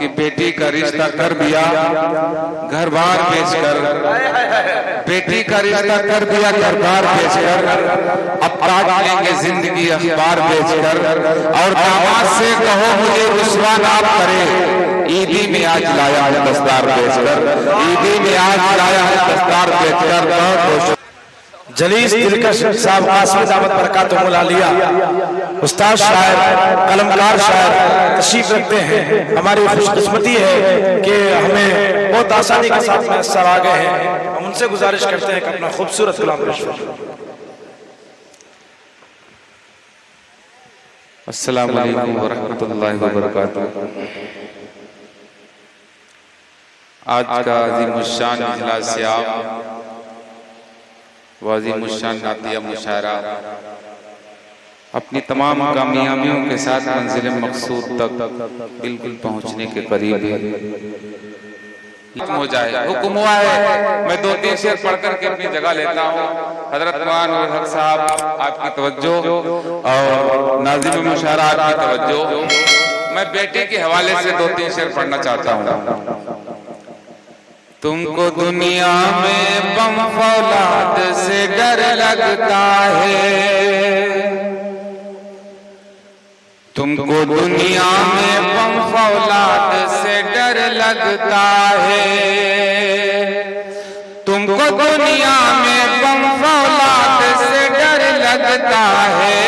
کہ بیٹی کا رشتہ کر دیا گھر بار بیچ کر، بیٹی کا رشتہ کر دیا گھر بار بیچ کر، اب کاٹ لیں گے زندگی اخبار بیچ کر، اور داماد سے کہو مجھے رسوا نہ کرے، عیدی میں آج لایا ہے دستار بیچ کر، عیدی میں آج لایا ہے دستار بیچ کر۔ بہت جلیس دلکش صاحب قاسم دعوت برکاتہ العالیہ، استاد شاعر، قلمکار شاعر تشریف رکھتے ہیں۔ ہماری خوش قسمتی ہے کہ ہمیں بہت آسانی کے ساتھ میسر آ گئے ہیں۔ ہم ان سے گزارش کرتے ہیں کہ اپنا خوبصورت کلام پیش فرمائیں۔ السلام علیکم ورحمۃ اللہ وبرکاتہ۔ آج کا عظیم الشان اجلاس عام عظیم الشان نعتیہ مشاعرہ اپنی تمام کامیابیوں کے ساتھ منزل مقصود تک بالکل پہنچنے کے قریب ہے۔ ختم ہو جائے، حکم ہوا ہے میں 2-3 شعر پڑھ کر کے اپنی جگہ لیتا ہوں۔ حضرت مولانا نور الحق صاحب آپ کی توجہ اور ناظم مشاعرہ آپ کی توجہ، میں بیٹے کے حوالے سے 2-3 شعر پڑھنا چاہتا ہوں۔ تم کو دنیا میں بم فولاد سے ڈر لگتا ہے، تم کو دنیا میں بم فولاد سے ڈر لگتا ہے، تم کو دنیا میں بم فولاد سے ڈر لگتا ہے،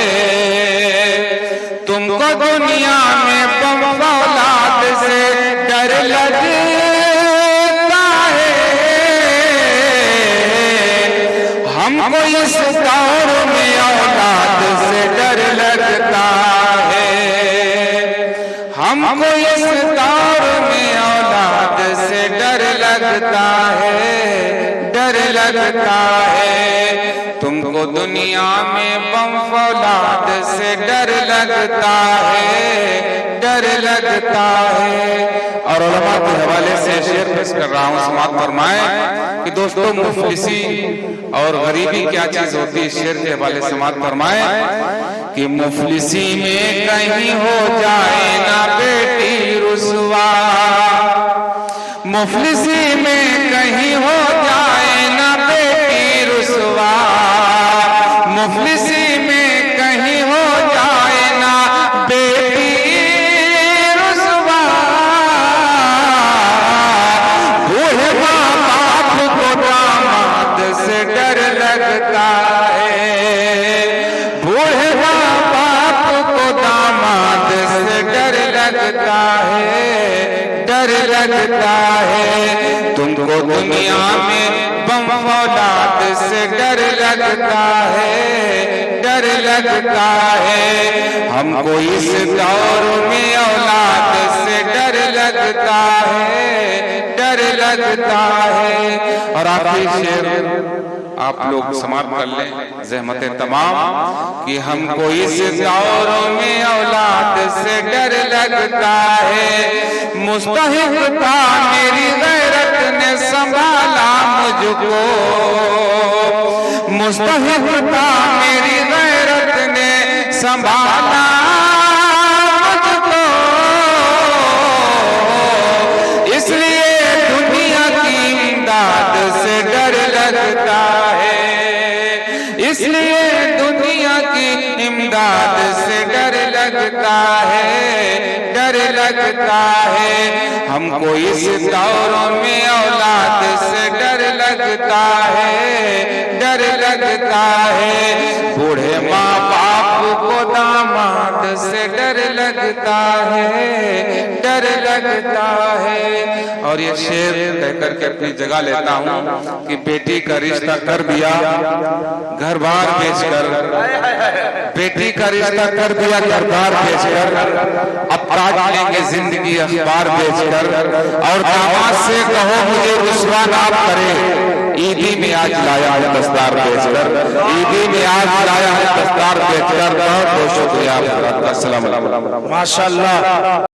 تم کو دنیا میں بم فولاد سے ڈر لگتا ہے، ہم کو اس دور میں اولاد سے ڈر لگتا ہے، ہم کو اس دور میں اولاد سے ڈر لگتا ہے، ڈر لگتا ہے، تم کو دنیا میں بم فولاد سے ڈر لگتا ہے، ڈر لگتا ہے۔ اور علماء کے حوالے سے شعر پیش کر رہا ہوں، سماعت فرمائیں کہ دوستو مفلسی اور غریبی کیا چیز ہوتی ہے۔ شعر کے حوالے سے سماعت فرمائیں کہ مفلسی میں کہیں ہو جائے نہ بیٹی رسوا، مفلسی میں کہیں ہو جائے نہ بیٹی رسوا، مفلسی میں کہیں ہو جائے نہ بیٹی رسوا، بوڑھے ماں باپ کو داماد سے ڈر لگتا ہے، بوڑھے ماں باپ کو داماد سے ڈر لگتا ہے، ڈر لگتا ہے، تم کو دنیا میں بم فولاد سے ڈر لگتا ہے، ڈر لگتا ہے، ہم کو اس دور میں اولاد سے ڈر لگتا ہے، ڈر لگتا ہے۔ اور آخری شعر آپ لوگ سماعت کر لیں، زحمت تمام، کہ ہم کو اس دور میں اولاد سے ڈر لگتا ہے، مستحق تھا میری غیرت نے سنبھالا مجھ کو، مستحق تھا میری غیرت نے سنبھالا مجھ کو، اس لیے دنیا کی امداد سے ڈر لگتا ہے، اس لیے دنیا کی امداد سے ڈر لگتا ہے، ڈر لگتا ہے، ہم کو اس دور میں اولاد سے ڈر لگتا ہے، ڈر لگتا ہے، بوڑھے ماں باپ کو داماد سے ڈر لگتا ہے، ڈر لگتا ہے۔ اور یہ شعر کہہ کر کے اپنی جگہ لیتا ہوں کہ بیٹی کا رشتہ کر دیا گھر بار بیچ کر، بیٹی کا رشتہ کر دیا گھر بار بیچ کر، اب کاٹ لیں گے زندگی اخبار بیچ کر، اور داماد سے کہو مجھے رسوا نہ کرے، عیدی میں آج لایا ہے دستار بیچ کر، عیدی میں آج لایا ہے دستار بیچ کر۔ بہت بہت شکریہ آپ کا، السلام علیکم۔ ماشاءاللہ۔